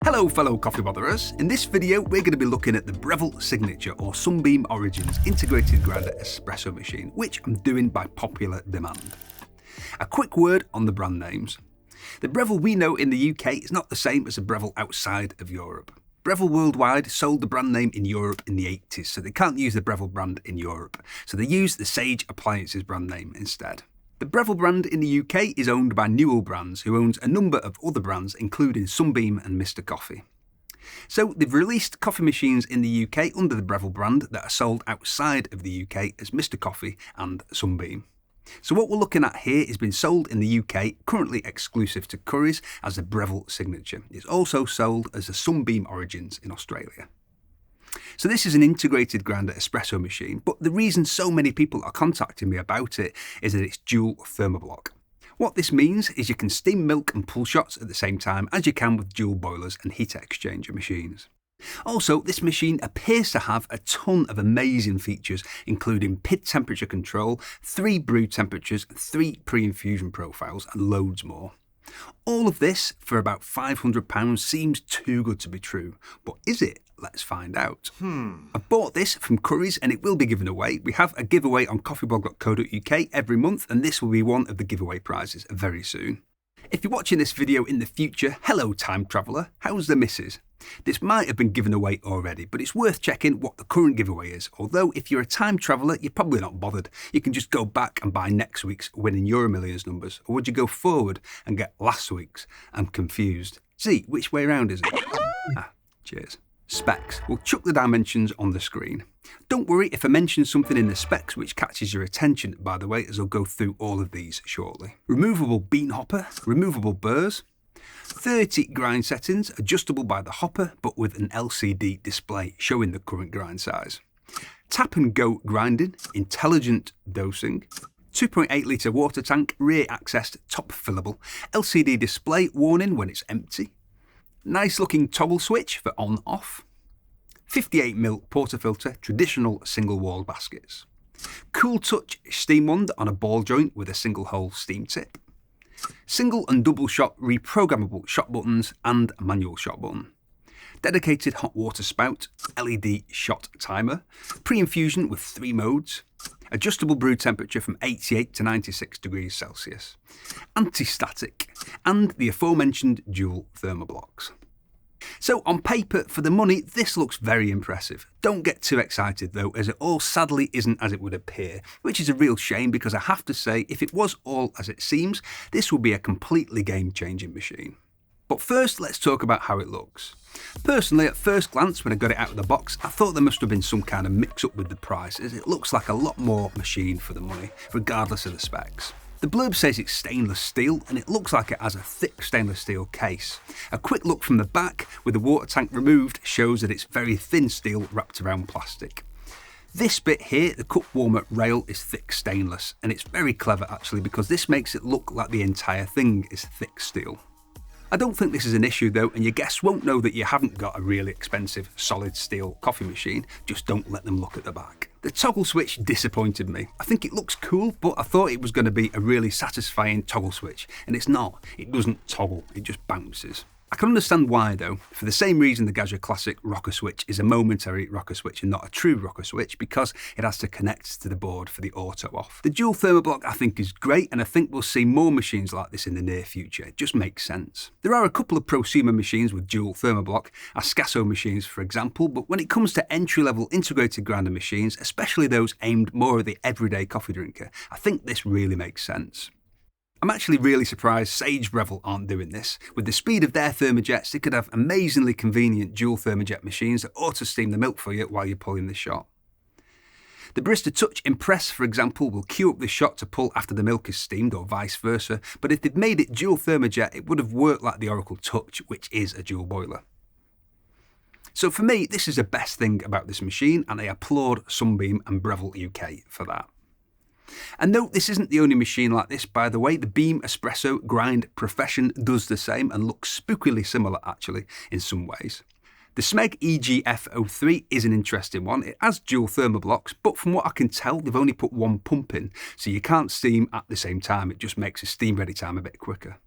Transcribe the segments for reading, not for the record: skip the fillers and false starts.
Hello fellow coffee botherers, in this video we're going to be looking at the Breville Signature or Sunbeam Origins integrated grinder espresso machine, which I'm doing by popular demand. A quick word on the brand names. The Breville we know in the UK is not the same as the Breville outside of Europe. Breville Worldwide sold the brand name in Europe in the 80s, so they can't use the Breville brand in Europe, so they use the Sage Appliances brand name instead. The Breville brand in the UK is owned by Newell Brands, who owns a number of other brands including Sunbeam and Mr Coffee. So they've released coffee machines in the UK under the Breville brand that are sold outside of the UK as Mr Coffee and Sunbeam. So what we're looking at here is being sold in the UK, currently exclusive to Currys, as the Breville Signature. It's also sold as the Sunbeam Origins in Australia. So this is an integrated grinder espresso machine, but the reason so many people are contacting me about it is that it's dual Thermoblock. What this means is you can steam milk and pull shots at the same time as you can with dual boilers and heat exchanger machines. Also, this machine appears to have a ton of amazing features, including PID temperature control, 3 brew temperatures, 3 pre-infusion profiles, and loads more. All of this for about £500 seems too good to be true, but is it? Let's find out. I bought this from Currys and it will be given away. We have a giveaway on coffeeblog.co.uk every month, and this will be one of the giveaway prizes very soon. If you're watching this video in the future, hello time traveller, how's the missus? This might have been given away already, but it's worth checking what the current giveaway is. Although if you're a time traveller, you're probably not bothered. You can just go back and buy next week's Winning Euro Millions numbers. Or would you go forward and get last week's? I'm confused. See, which way around is it? Cheers. Specs. We'll chuck the dimensions on the screen. Don't worry if I mention something in the specs which catches your attention, by the way, as I'll go through all of these shortly. Removable bean hopper, removable Burrs, 30 grind settings, adjustable by the hopper but with an LCD display showing the current grind size. Tap and go grinding, intelligent dosing, 2.8 litre water tank, rear accessed, top fillable, LCD display warning when it's empty. Nice looking toggle switch for on-off. 58mm Portafilter, traditional single wall baskets. Cool touch steam wand on a ball joint with a single hole steam tip. Single and double shot reprogrammable shot buttons and a manual shot button. Dedicated hot water spout, LED shot timer. Pre-infusion with 3 modes. Adjustable brew temperature from 88 to 96 degrees Celsius. Anti-static, and the aforementioned dual Thermoblocks. So on paper, for the money, this looks very impressive. Don't get too excited though, as it all sadly isn't as it would appear, which is a real shame because I have to say, if it was all as it seems, this would be a completely game-changing machine. But first, let's talk about how it looks. Personally, at first glance when I got it out of the box, I thought there must have been some kind of mix-up with the price, as it looks like a lot more machine for the money, regardless of the specs. The blurb says it's stainless steel, and it looks like it has a thick stainless steel case. A quick look from the back, with the water tank removed, shows that it's very thin steel wrapped around plastic. This bit here, the cup warmer rail, is thick stainless, and it's very clever actually because this makes it look like the entire thing is thick steel. I don't think this is an issue though, and your guests won't know that you haven't got a really expensive solid steel coffee machine, just don't let them look at the back. The toggle switch disappointed me. I think it looks cool, but I thought it was going to be a really satisfying toggle switch, and it's not. It doesn't toggle, it just bounces. I can understand why though, for the same reason the Gadget Classic rocker switch is a momentary rocker switch and not a true rocker switch, because it has to connect to the board for the auto off. The dual Thermoblock I think is great, and I think we'll see more machines like this in the near future. It just makes sense. There are a couple of prosumer machines with dual Thermoblock, Espresso machines for example, but when it comes to entry-level integrated grinder machines, especially those aimed more at the everyday coffee drinker, I think this really makes sense. I'm actually really surprised Sage Breville aren't doing this. With the speed of their thermojets, they could have amazingly convenient dual thermojet machines that auto-steam the milk for you while you're pulling the shot. The Barista Touch Impress, for example, will queue up the shot to pull after the milk is steamed or vice versa, but if they'd made it dual thermojet, it would have worked like the Oracle Touch, which is a dual boiler. So for me, this is the best thing about this machine, and I applaud Sunbeam and Breville UK for that. And no, this isn't the only machine like this, by the way. The Beam Espresso Grind Profession does the same and looks spookily similar actually in some ways. The Smeg EGF03 is an interesting one. It has dual Thermoblocks, but from what I can tell, they've only put 1 pump in, so you can't steam at the same time. It just makes the steam ready time a bit quicker.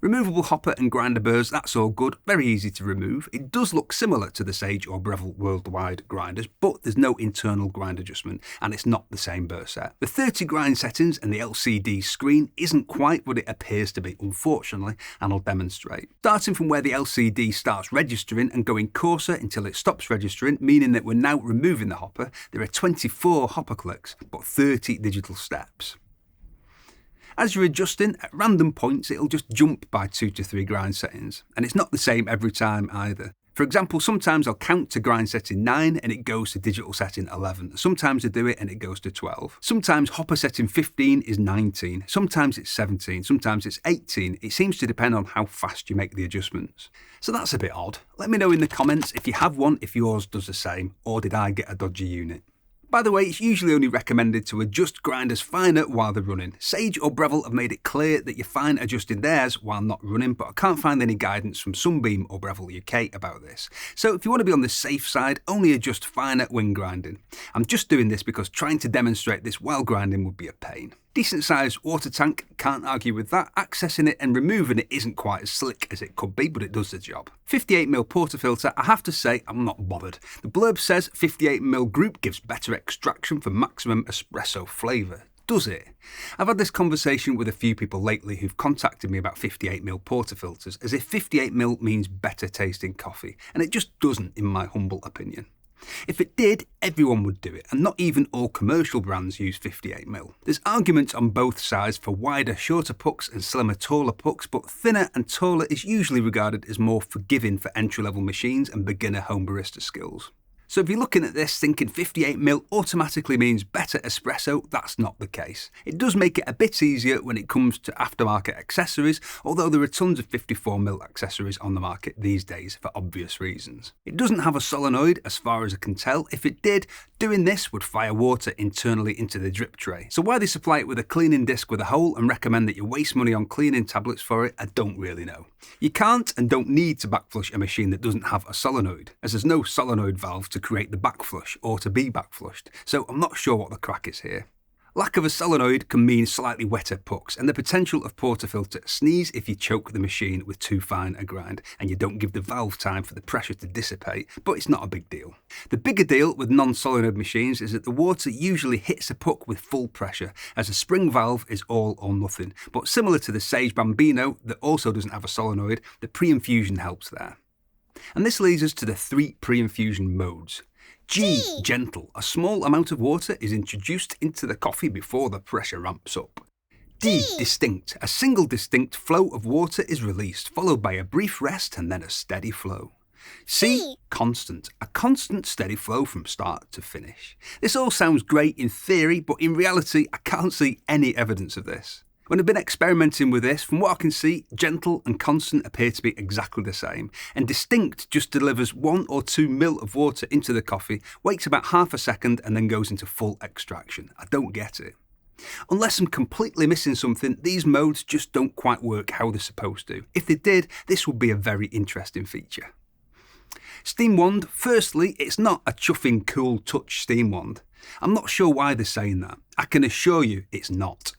Removable hopper and grinder burrs, that's all good, very easy to remove. It does look similar to the Sage or Breville worldwide grinders, but there's no internal grind adjustment and it's not the same burr set. The 30 grind settings and the LCD screen isn't quite what it appears to be, unfortunately, and I'll demonstrate. Starting from where the LCD starts registering and going coarser until it stops registering, meaning that we're now removing the hopper, there are 24 hopper clicks, but 30 digital steps. As you're adjusting, at random points it'll just jump by 2 to 3 grind settings, and it's not the same every time either. For example, sometimes I'll count to grind setting 9 and it goes to digital setting 11. Sometimes I do it and it goes to 12. Sometimes hopper setting 15 is 19. Sometimes it's 17. Sometimes it's 18. It seems to depend on how fast you make the adjustments. So that's a bit odd. Let me know in the comments if you have one, if yours does the same, or did I get a dodgy unit? By the way, it's usually only recommended to adjust grinders finer while they're running. Sage or Breville have made it clear that you're fine adjusting theirs while not running, but I can't find any guidance from Sunbeam or Breville UK about this. So if you want to be on the safe side, only adjust finer when grinding. I'm just doing this because trying to demonstrate this while grinding would be a pain. Decent sized water tank, can't argue with that. Accessing it and removing it isn't quite as slick as it could be, but it does the job. 58mm portafilter, I have to say I'm not bothered. The blurb says 58mm group gives better extraction for maximum espresso flavour. Does it? I've had this conversation with a few people lately who've contacted me about 58mm portafilters, as if 58mm means better tasting coffee, and it just doesn't in my humble opinion. If it did, everyone would do it, and not even all commercial brands use 58mm. There's arguments on both sides for wider, shorter pucks and slimmer, taller pucks, but thinner and taller is usually regarded as more forgiving for entry-level machines and beginner home barista skills. So if you're looking at this thinking 58mm automatically means better espresso, that's not the case. It does make it a bit easier when it comes to aftermarket accessories, although there are tons of 54mm accessories on the market these days for obvious reasons. It doesn't have a solenoid as far as I can tell. If it did, doing this would fire water internally into the drip tray. So why they supply it with a cleaning disc with a hole and recommend that you waste money on cleaning tablets for it, I don't really know. You can't and don't need to backflush a machine that doesn't have a solenoid, as there's no solenoid valve to create the backflush or to be backflushed, so I'm not sure what the crack is here. Lack of a solenoid can mean slightly wetter pucks and the potential of portafilter sneeze if you choke the machine with too fine a grind and you don't give the valve time for the pressure to dissipate, but it's not a big deal. The bigger deal with non-solenoid machines is that the water usually hits a puck with full pressure, as a spring valve is all or nothing, but similar to the Sage Bambino that also doesn't have a solenoid, the pre-infusion helps there. And this leads us to the 3 pre-infusion modes. G, gentle. A small amount of water is introduced into the coffee before the pressure ramps up. D, distinct. A single distinct flow of water is released, followed by a brief rest and then a steady flow. C, constant. A constant steady flow from start to finish. This all sounds great in theory, but in reality I can't see any evidence of this. When I've been experimenting with this, from what I can see, gentle and constant appear to be exactly the same, and distinct just delivers 1 or 2 ml of water into the coffee, waits about half a second and then goes into full extraction. I don't get it. Unless I'm completely missing something, these modes just don't quite work how they're supposed to. If they did, this would be a very interesting feature. Steam wand, firstly, it's not a chuffing cool touch steam wand. I'm not sure why they're saying that. I can assure you it's not.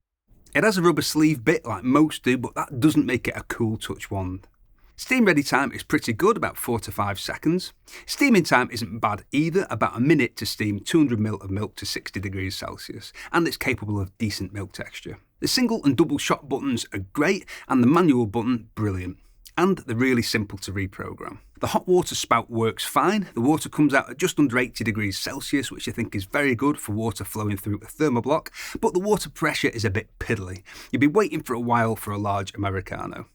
It has a rubber sleeve bit like most do, but that doesn't make it a cool touch wand. Steam ready time is pretty good, about 4 to 5 seconds. Steaming time isn't bad either, about a minute to steam 200ml of milk to 60 degrees Celsius, and it's capable of decent milk texture. The single and double shot buttons are great, and the manual button, brilliant. And they're really simple to reprogram. The hot water spout works fine. The water comes out at just under 80 degrees Celsius, which I think is very good for water flowing through a Thermoblock, but the water pressure is a bit piddly. You'll be waiting for a while for a large Americano.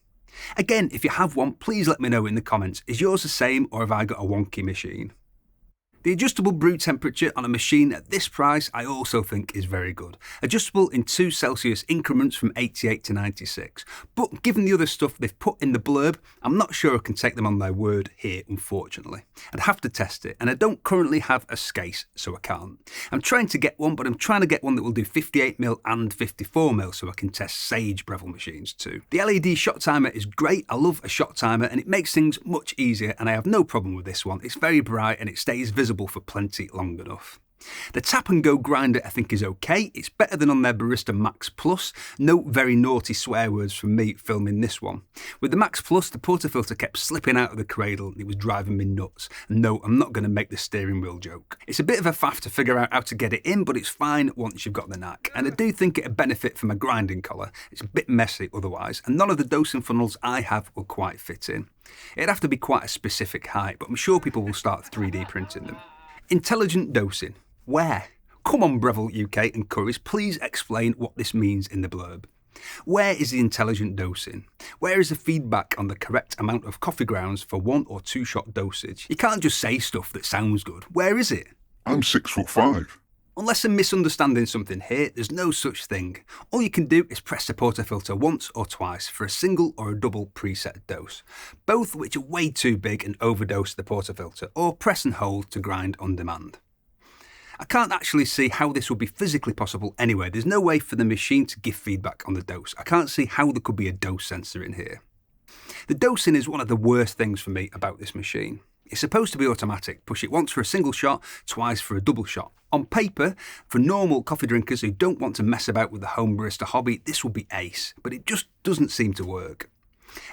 Again, if you have one, please let me know in the comments. Is yours the same, or have I got a wonky machine? The adjustable brew temperature on a machine at this price I also think is very good. Adjustable in 2 Celsius increments from 88 to 96. But given the other stuff they've put in the blurb, I'm not sure I can take them on their word here, unfortunately. I'd have to test it, and I don't currently have a SCASE, so I can't. I'm trying to get one, but I'm trying to get one that will do 58mm and 54mm so I can test Sage Breville machines too. The LED shot timer is great. I love a shot timer and it makes things much easier, and I have no problem with this one. It's very bright and it stays visible for plenty long enough. The tap and go grinder I think is okay, it's better than on their Barista Max Plus, no very naughty swear words from me filming this one. With the Max Plus the portafilter kept slipping out of the cradle and it was driving me nuts, and no, I'm not going to make the steering wheel joke. It's a bit of a faff to figure out how to get it in, but it's fine once you've got the knack, and I do think it'd benefit from a grinding collar. It's a bit messy otherwise, and none of the dosing funnels I have will quite fit in. It'd have to be quite a specific height, but I'm sure people will start 3D printing them. Intelligent dosing. Where? Come on Breville UK and Currys, please explain what this means in the blurb. Where is the intelligent dosing? Where is the feedback on the correct amount of coffee grounds for 1 or 2 shot dosage? You can't just say stuff that sounds good. Where is it? I'm 6'5". Unless I'm misunderstanding something here, there's no such thing. All you can do is press the portafilter once or twice for a single or a double preset dose, both which are way too big and overdose the portafilter, or press and hold to grind on demand. I can't actually see how this would be physically possible anyway. There's no way for the machine to give feedback on the dose. I can't see how there could be a dose sensor in here. The dosing is one of the worst things for me about this machine. It's supposed to be automatic. Push it once for a single shot, twice for a double shot. On paper, for normal coffee drinkers who don't want to mess about with the home barista hobby, this would be ace, but it just doesn't seem to work.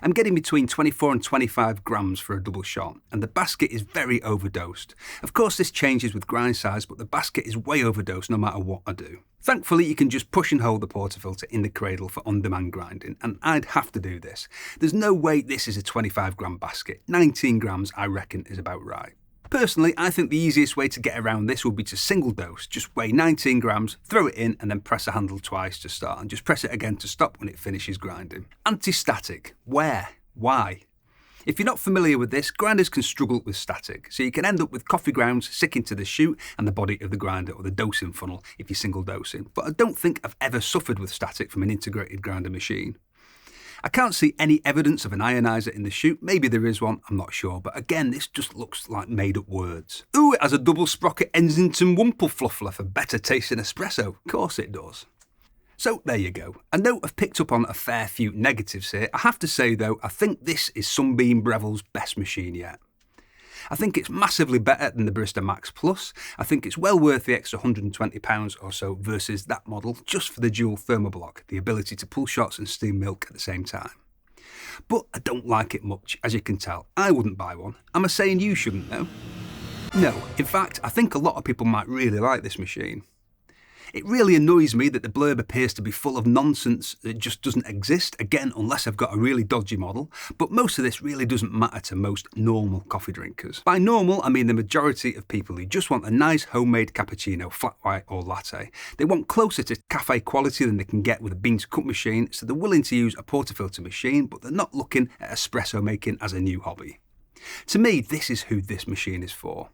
I'm getting between 24 and 25 grams for a double shot, and the basket is very overdosed. Of course this changes with grind size, but the basket is way overdosed no matter what I do. Thankfully you can just push and hold the portafilter in the cradle for on-demand grinding, and I'd have to do this. There's no way this is a 25 gram basket. 19 grams I reckon is about right. Personally, I think the easiest way to get around this would be to single dose. Just weigh 19 grams, throw it in, and then press the handle twice to start, and just press it again to stop when it finishes grinding. Anti-static. Where? Why? If you're not familiar with this, grinders can struggle with static, so you can end up with coffee grounds sticking to the chute and the body of the grinder or the dosing funnel if you're single dosing, but I don't think I've ever suffered with static from an integrated grinder machine. I can't see any evidence of an ionizer in the chute. Maybe there is one, I'm not sure, but again this just looks like made up words. Ooh, it has a double sprocket Ensington Wumpelfluffler for better tasting espresso. Of course it does. So there you go. I know I've picked up on a fair few negatives here. I have to say though, I think this is Sunbeam Breville's best machine yet. I think it's massively better than the Barista Max Plus. I think it's well worth the extra £120 or so versus that model just for the dual Thermoblock, the ability to pull shots and steam milk at the same time. But I don't like it much, as you can tell. I wouldn't buy one. Am I saying you shouldn't though? No, in fact, I think a lot of people might really like this machine. It really annoys me that the blurb appears to be full of nonsense that just doesn't exist, again unless I've got a really dodgy model, but most of this really doesn't matter to most normal coffee drinkers. By normal I mean the majority of people who just want a nice homemade cappuccino, flat white or latte. They want closer to cafe quality than they can get with a bean to cup machine, so they're willing to use a portafilter machine, but they're not looking at espresso making as a new hobby. To me, this is who this machine is for.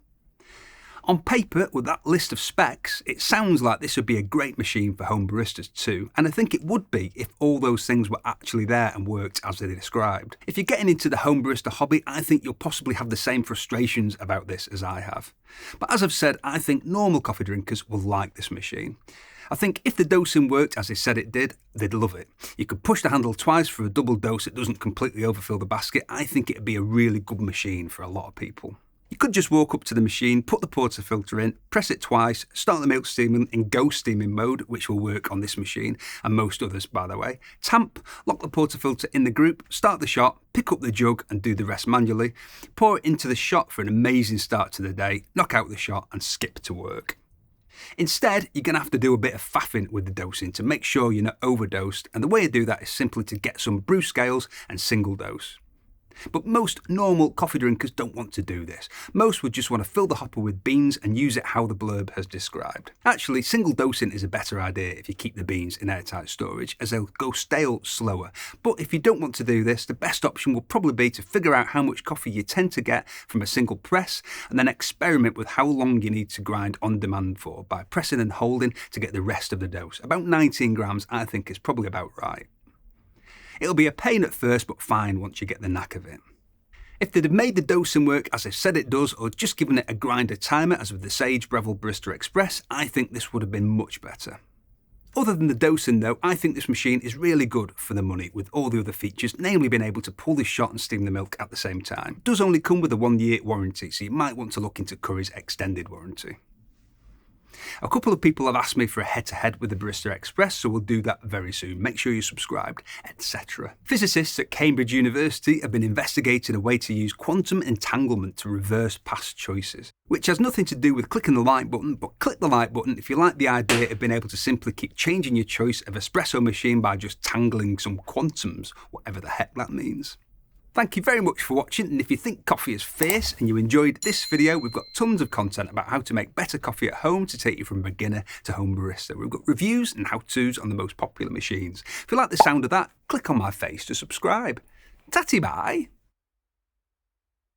On paper, with that list of specs, it sounds like this would be a great machine for home baristas too, and I think it would be if all those things were actually there and worked as they described. If you're getting into the home barista hobby, I think you'll possibly have the same frustrations about this as I have. But as I've said, I think normal coffee drinkers will like this machine. I think if the dosing worked as they said it did, they'd love it. You could push the handle twice for a double dose, it doesn't completely overfill the basket. I think it'd be a really good machine for a lot of people. You could just walk up to the machine, put the portafilter in, press it twice, start the milk steaming in go steaming mode, which will work on this machine and most others by the way, tamp, lock the portafilter in the group, start the shot, pick up the jug and do the rest manually, pour it into the shot for an amazing start to the day, knock out the shot and skip to work. Instead, you're going to have to do a bit of faffing with the dosing to make sure you're not overdosed, and the way to do that is simply to get some brew scales and single dose. But most normal coffee drinkers don't want to do this. Most would just want to fill the hopper with beans and use it how the blurb has described. Actually, single dosing is a better idea if you keep the beans in airtight storage, as they'll go stale slower. But if you don't want to do this, the best option will probably be to figure out how much coffee you tend to get from a single press, and then experiment with how long you need to grind on demand for by pressing and holding to get the rest of the dose. About 19 grams I think is probably about right. It'll be a pain at first, but fine once you get the knack of it. If they'd have made the dosing work as they've said it does, or just given it a grinder timer as with the Sage Breville Barista Express, I think this would have been much better. Other than the dosing though, I think this machine is really good for the money with all the other features, namely being able to pull the shot and steam the milk at the same time. It does only come with a 1-year warranty, so you might want to look into Currys' extended warranty. A couple of people have asked me for a head-to-head with the Barista Express, so we'll do that very soon. Make sure you're subscribed, etc. Physicists at Cambridge University have been investigating a way to use quantum entanglement to reverse past choices, which has nothing to do with clicking the like button, but click the like button if you like the idea of being able to simply keep changing your choice of espresso machine by just tangling some quantums, whatever the heck that means. Thank you very much for watching, and if you think coffee is fierce and you enjoyed this video, we've got tons of content about how to make better coffee at home to take you from beginner to home barista. We've got reviews and how-tos on the most popular machines. If you like the sound of that, click on my face to subscribe. Tatty Bye!